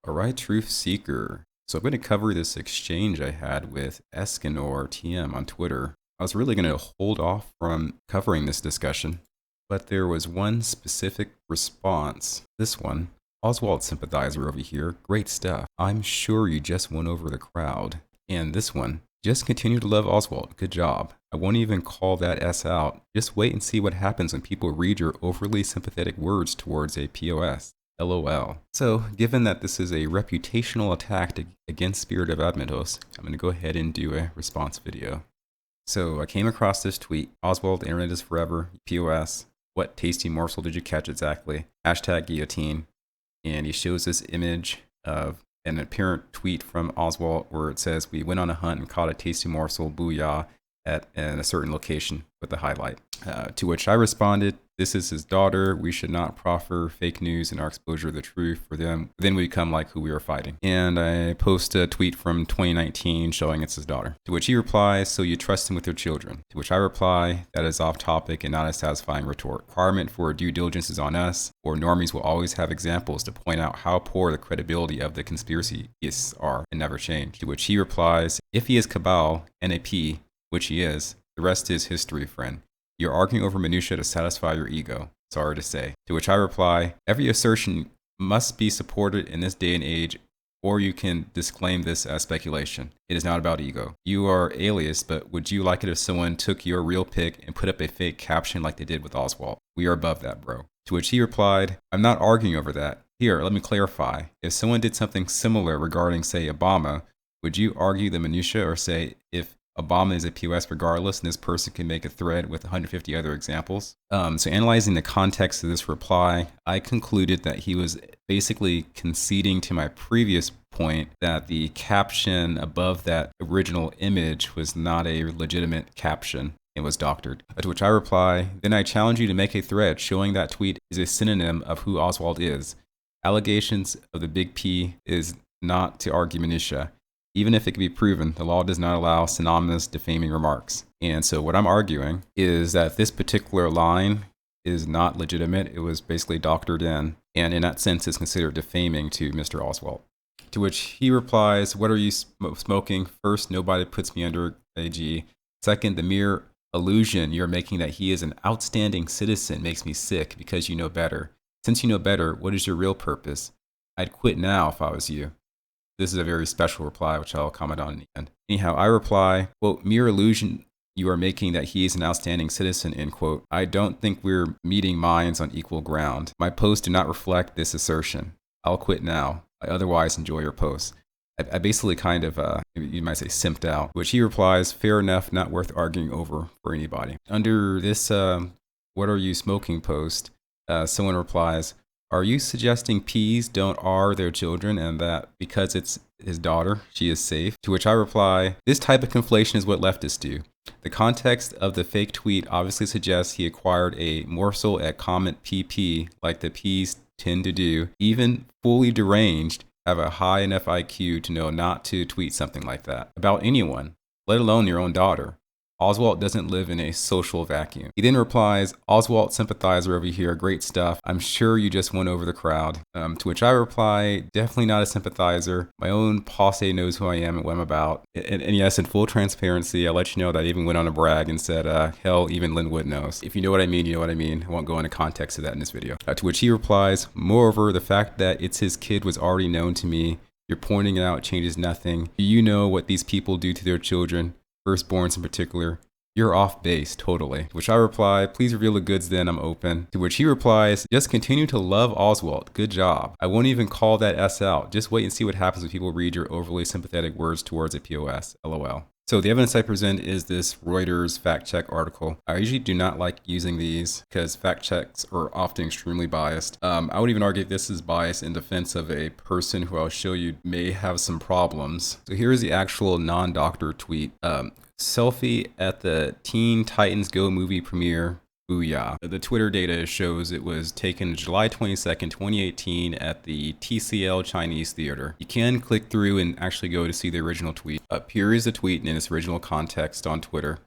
All right, truth seeker. So I'm going to cover this exchange I had with Escanor TM on Twitter. I was really going to hold off from covering this discussion, but there was one specific response. This one, Oswald sympathizer over here, great stuff. I'm sure you just won over the crowd. And this one, just continue to love Oswald, good job. I won't even call that S out. Just wait and see what happens when people read your overly sympathetic words towards a POS. LOL. So, given that this is a reputational attack against Spirit of Admetos, I'm going to go ahead and do a response video. So, I came across this tweet. Oswald, the internet is forever. POS. What tasty morsel did you catch exactly? Hashtag guillotine. And he shows this image of an apparent tweet from Oswald where it says, we went on a hunt and caught a tasty morsel, booyah, at a certain location with the highlight. To which I responded, this is his daughter. We should not proffer fake news in our exposure of the truth for them. Then we become like who we are fighting. And I post a tweet from 2019 showing it's his daughter. To which he replies, so you trust him with your children. To which I reply, that is off topic and not a satisfying retort. Requirement for due diligence is on us, or normies will always have examples to point out how poor the credibility of the conspiracists are and never change. To which he replies, if he is cabal, NAP, which he is, the rest is history, friend. You're arguing over minutia to satisfy your ego. Sorry to say. To which I reply, every assertion must be supported in this day and age, or you can disclaim this as speculation. It is not about ego. You are alias, but would you like it if someone took your real pic and put up a fake caption like they did with Oswald? We are above that, bro. To which he replied, I'm not arguing over that. Here, let me clarify. If someone did something similar regarding, say, Obama, would you argue the minutia or say if Obama is a POS regardless, and this person can make a thread with 150 other examples? So analyzing the context of this reply, I concluded that he was basically conceding to my previous point that the caption above that original image was not a legitimate caption. It was doctored. To which I reply, then I challenge you to make a thread showing that tweet is a synonym of who Oswald is. Allegations of the big P is not to argue minutia. Even if it can be proven, the law does not allow synonymous defaming remarks. And so what I'm arguing is that this particular line is not legitimate. It was basically doctored in. And in that sense, it's considered defaming to Mr. Oswald. To which he replies, what are you smoking? First, nobody puts me under AG. Second, the mere illusion you're making that he is an outstanding citizen makes me sick because you know better. Since you know better, what is your real purpose? I'd quit now if I was you. This is a very special reply, which I'll comment on in the end. Anyhow, I reply, quote, mere illusion you are making that he is an outstanding citizen, end quote. I don't think we're meeting minds on equal ground. My posts do not reflect this assertion. I'll quit now. I otherwise enjoy your posts. I basically kind of, you might say, simped out, which he replies, fair enough, not worth arguing over for anybody. Under this, what are you smoking post, someone replies, are you suggesting P's don't R their children and that because it's his daughter, she is safe? To which I reply, this type of conflation is what leftists do. The context of the fake tweet obviously suggests he acquired a morsel at comment PP like the P's tend to do. Even fully deranged have a high enough IQ to know not to tweet something like that about anyone, let alone your own daughter. Oswald doesn't live in a social vacuum. He then replies, Oswald sympathizer over here, great stuff. I'm sure you just won over the crowd. To which I reply, definitely not a sympathizer. My own posse knows who I am and what I'm about. And yes, in full transparency, I'll let you know that I even went on a brag and said, hell, even Linwood knows. If you know what I mean, you know what I mean. I won't go into context of that in this video. To which he replies, moreover, the fact that it's his kid was already known to me. You're pointing it out changes nothing. Do you know what these people do to their children? Firstborns in particular, you're off base, totally. To which I reply, please reveal the goods then, I'm open. To which he replies, just continue to love Oswald, good job. I won't even call that S out. Just wait and see what happens when people read your overly sympathetic words towards a POS, LOL. So the evidence I present is this Reuters fact check article. I usually do not like using these because fact checks are often extremely biased. I would even argue this is biased in defense of a person who I'll show you may have some problems. So here's the actual non-doctor tweet. Selfie at the Teen Titans Go movie premiere. Booyah. The Twitter data shows it was taken July 22nd, 2018 at the TCL Chinese Theater. You can click through and actually go to see the original tweet. Here is the tweet in its original context on Twitter.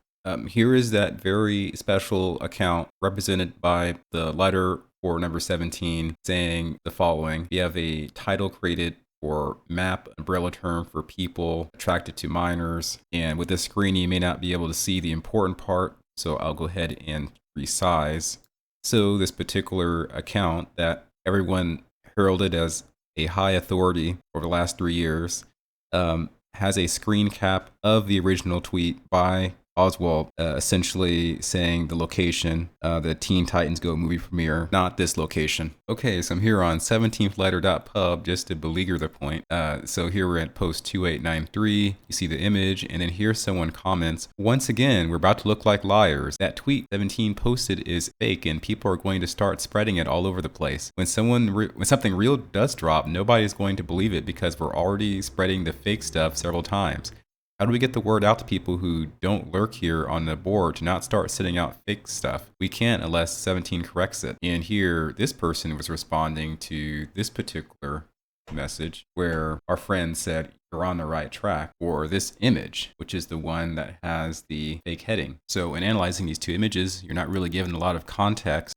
Here is that very special account represented by the letter or number 17 saying the following. We have a title created or MAP, umbrella term for people attracted to minors. And with this screen, you may not be able to see the important part, so I'll go ahead and resize. So this particular account that everyone heralded as a high authority over the last 3 years has a screen cap of the original tweet by Oswald, essentially saying the location, the Teen Titans Go movie premiere, not this location. Okay, so I'm here on 17thletter.pub just to beleaguer the point. So here we're at post 2893. You see the image, and then here someone comments, once again, we're about to look like liars. That tweet 17 posted is fake, and people are going to start spreading it all over the place. When something real does drop, nobody's going to believe it because we're already spreading the fake stuff several times. How do we get the word out to people who don't lurk here on the board to not start sending out fake stuff? We can't unless 17 corrects it. And here, this person was responding to this particular message where our friend said, you're on the right track, or this image, which is the one that has the fake heading. So in analyzing these two images, you're not really given a lot of context.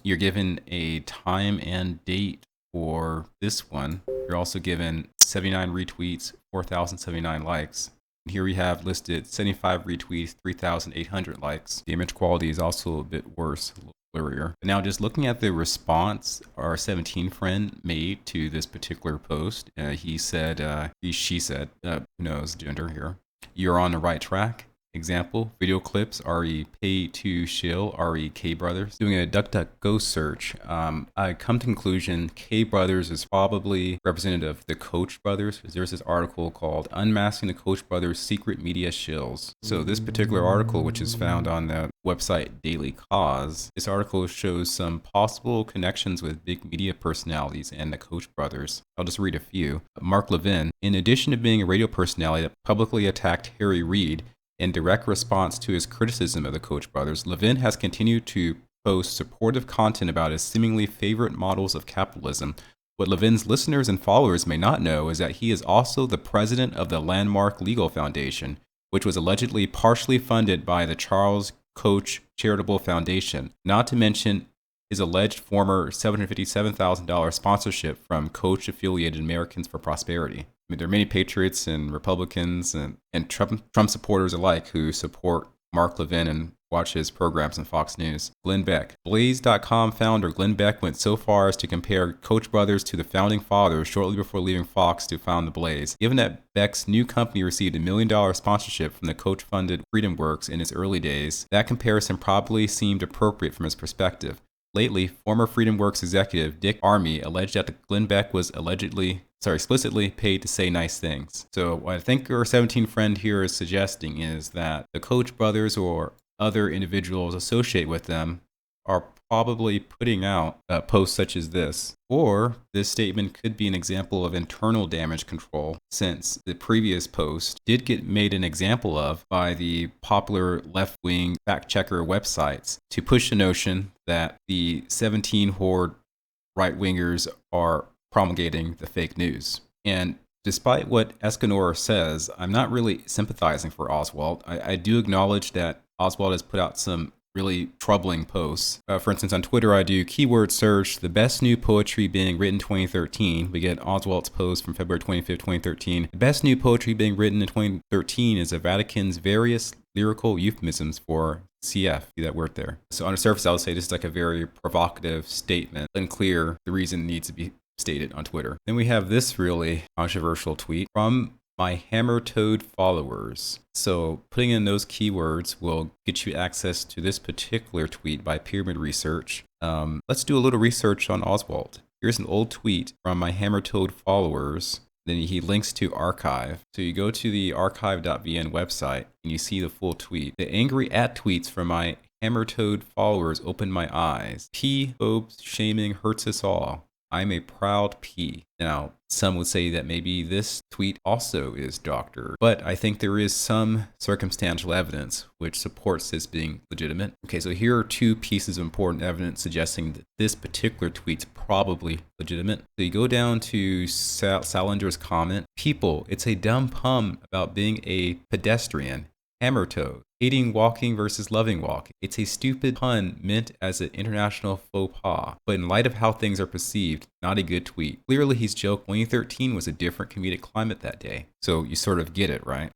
You're given a time and date for this one. You're also given 79 retweets, 4,079 likes. Here we have listed 75 retweets, 3,800 likes. The image quality is also a bit worse, a little blurrier. But now just looking at the response our 17 friend made to this particular post, she said, who knows gender here, you're on the right track. Example, video clips, re pay to shill, re K Brothers. Doing a DuckDuckGo search, I come to conclusion K Brothers is probably representative of the Koch brothers. There's this article called Unmasking the Koch Brothers Secret Media Shills. So this particular article, which is found on the website Daily Cause, this article shows some possible connections with big media personalities and the Koch brothers. I'll just read a few. Mark Levin, in addition to being a radio personality that publicly attacked Harry Reid, in direct response to his criticism of the Koch brothers, Levin has continued to post supportive content about his seemingly favorite models of capitalism. What Levin's listeners and followers may not know is that he is also the president of the Landmark Legal Foundation, which was allegedly partially funded by the Charles Koch Charitable Foundation, not to mention his alleged former $757,000 sponsorship from Koch-affiliated Americans for Prosperity. I mean, there are many patriots and Republicans and Trump supporters alike who support Mark Levin and watch his programs on Fox News. Glenn Beck. Blaze.com founder Glenn Beck went so far as to compare Koch brothers to the founding fathers shortly before leaving Fox to found the Blaze. Given that Beck's new company received $1 million sponsorship from the Koch-funded Freedom Works in its early days, that comparison probably seemed appropriate from his perspective. Lately, former Freedom Works executive Dick Armey alleged that Glenn Beck was explicitly paid to say nice things. So what I think our 17 friend here is suggesting is that the Koch brothers or other individuals associated with them are probably putting out posts such as this. Or this statement could be an example of internal damage control, since the previous post did get made an example of by the popular left-wing fact-checker websites to push the notion that the 17 horde right-wingers are promulgating the fake news. And despite what Escanor says, I'm not really sympathizing for Oswald. I do acknowledge that Oswald has put out some really troubling posts. For instance, on Twitter, I do keyword search, the best new poetry being written 2013. We get Oswald's post from February 25th, 2013. The best new poetry being written in 2013 is the Vatican's various lyrical euphemisms for CF. See that word there. So on the surface, I would say this is like a very provocative statement. Unclear the reason needs to be stated on Twitter. Then we have this really controversial tweet from my hammer toad followers. So putting in those keywords will get you access to this particular tweet by Pyramid Research. Let's do a little research on Oswald. Here's an old tweet from my hammer toad followers. Then he links to archive. So you go to the archive.vn website and you see the full tweet. The angry at tweets from my hammer toad followers opened my eyes. P-phobes shaming hurts us all. I'm a proud P. Now, some would say that maybe this tweet also is doctored, but I think there is some circumstantial evidence which supports this being legitimate. Okay, so here are two pieces of important evidence suggesting that this particular tweet's probably legitimate. So you go down to Salinger's comment, people, it's a dumb pun about being a pedestrian. hammer toe. Hating walking versus loving walking. It's a stupid pun meant as an international faux pas, but in light of how things are perceived, not a good tweet. Clearly he's joking. 2013 was a different comedic climate that day. So you sort of get it, right?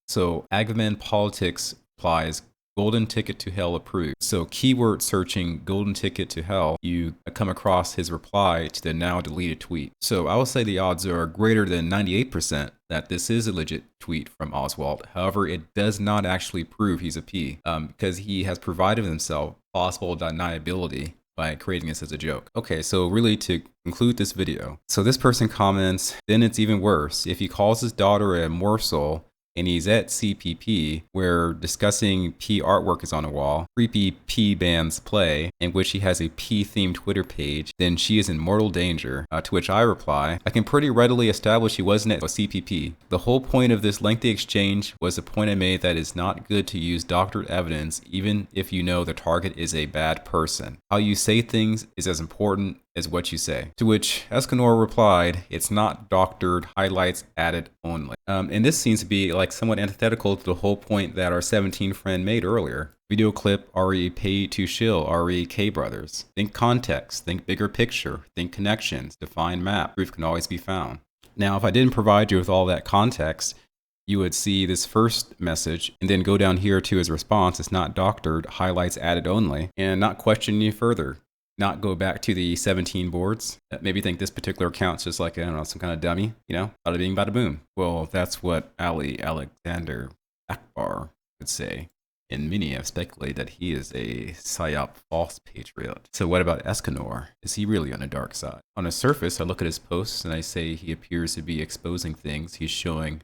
So Agman Politics applies golden ticket to hell approved. So keyword searching golden ticket to hell, you come across his reply to the now deleted tweet. So I will say the odds are greater than 98% that this is a legit tweet from Oswald. However, it does not actually prove he's a P, because he has provided himself plausible deniability by creating this as a joke. Okay, so really to conclude this video. So this person comments, then it's even worse. If he calls his daughter a morsel, and he's at CPP, where discussing P artwork is on a wall, creepy P bands play, in which he has a P-themed Twitter page, then she is in mortal danger. To which I reply, I can pretty readily establish he wasn't at CPP. The whole point of this lengthy exchange was the point I made that it's not good to use doctored evidence, even if you know the target is a bad person. How you say things is as important as what you say. To which Escanor replied, it's not doctored, highlights added only. And this seems to be like somewhat antithetical to the whole point that our 17 friend made earlier. Video clip, RE pay to shill, RE K brothers. Think context, think bigger picture, think connections, define map, proof can always be found. Now, if I didn't provide you with all that context, you would see this first message and then go down here to his response, it's not doctored, highlights added only, and not question any further. Not go back to the 17 boards that maybe think this particular account's just like, I don't know, some kind of dummy, you know, bada bing, bada boom. Well, that's what Ali Alexander Akbar would say. And many have speculated that he is a psyop false patriot. So what about Escanor? Is he really on the dark side? On the surface, I look at his posts and I say he appears to be exposing things. He's showing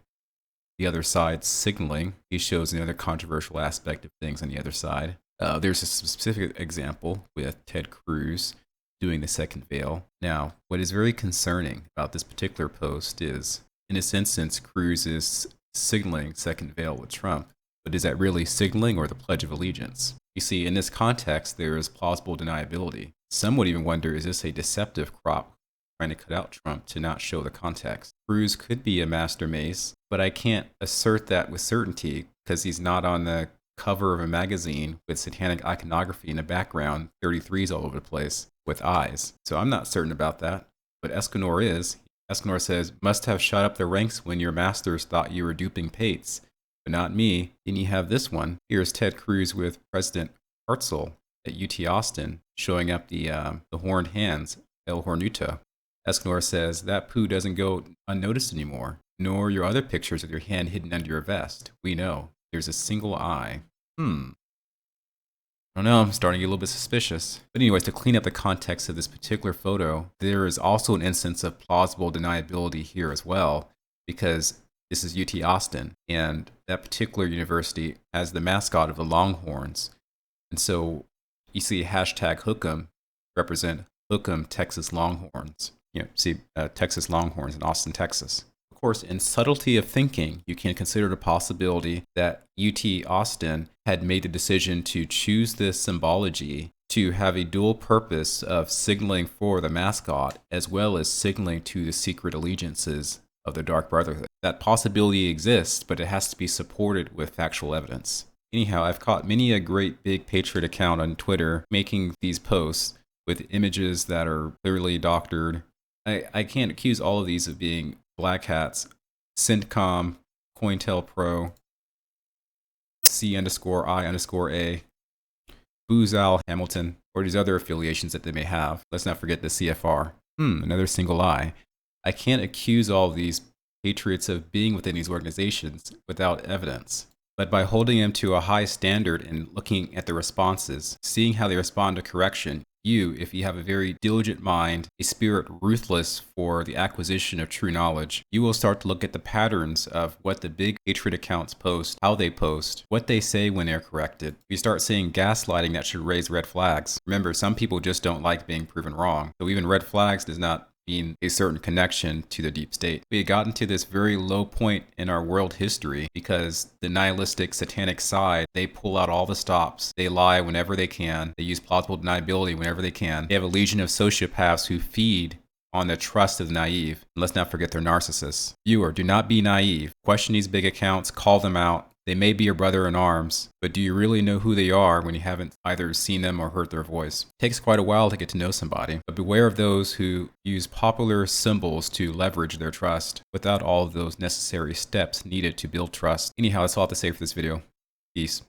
the other side signaling. He shows another controversial aspect of things on the other side. There's a specific example with Ted Cruz doing the second veil. Now, what is very concerning about this particular post is, in this instance, Cruz is signaling second veil with Trump. But is that really signaling or the Pledge of Allegiance? You see, in this context, there is plausible deniability. Some would even wonder, is this a deceptive crop trying to cut out Trump to not show the context? Cruz could be a master mace, but I can't assert that with certainty because he's not on the cover of a magazine with satanic iconography in the background, 33s all over the place with eyes. So I'm not certain about that, but Escanor is. Escanor says, must have shot up the ranks when your masters thought you were duping Pates, but not me. Then you have this one. Here's Ted Cruz with President Hartzell at UT Austin showing up the horned hands, El Hornuto. Escanor says, that poo doesn't go unnoticed anymore, nor your other pictures with your hand hidden under your vest. We know. There's a single eye. I don't know, I'm starting to get a little bit suspicious. But anyways, to clean up the context of this particular photo, there is also an instance of plausible deniability here as well, because this is UT Austin, and that particular university has the mascot of the Longhorns. And so you see hashtag Hook'em represent Hook'em Texas Longhorns. You know, see Texas Longhorns in Austin, Texas. Of course, in subtlety of thinking, you can consider the possibility that UT Austin had made the decision to choose this symbology to have a dual purpose of signaling for the mascot as well as signaling to the secret allegiances of the Dark Brotherhood. That possibility exists, but it has to be supported with factual evidence. Anyhow, I've caught many a great big patriot account on Twitter making these posts with images that are clearly doctored. I can't accuse all of these of being Black Hats, CENTCOM, COINTELPRO, C_I_A, Boozal Hamilton, or these other affiliations that they may have. Let's not forget the CFR. Another single eye. I can't accuse all of these patriots of being within these organizations without evidence. But by holding them to a high standard and looking at the responses, seeing how they respond to correction, you, if you have a very diligent mind, a spirit ruthless for the acquisition of true knowledge, you will start to look at the patterns of what the big hatred accounts post, how they post, what they say when they're corrected. You start seeing gaslighting that should raise red flags. Remember, some people just don't like being proven wrong. So even red flags does not mean a certain connection to the deep state. We had gotten to this very low point in our world history because the nihilistic satanic side, they pull out all the stops. They lie whenever they can. They use plausible deniability whenever they can. They have a legion of sociopaths who feed on the trust of the naive. And let's not forget they're narcissists. Viewer, do not be naive. Question these big accounts, call them out, They may be your brother in arms, but do you really know who they are when you haven't either seen them or heard their voice? It takes quite a while to get to know somebody, but beware of those who use popular symbols to leverage their trust without all of those necessary steps needed to build trust. Anyhow, that's all I have to say for this video. Peace.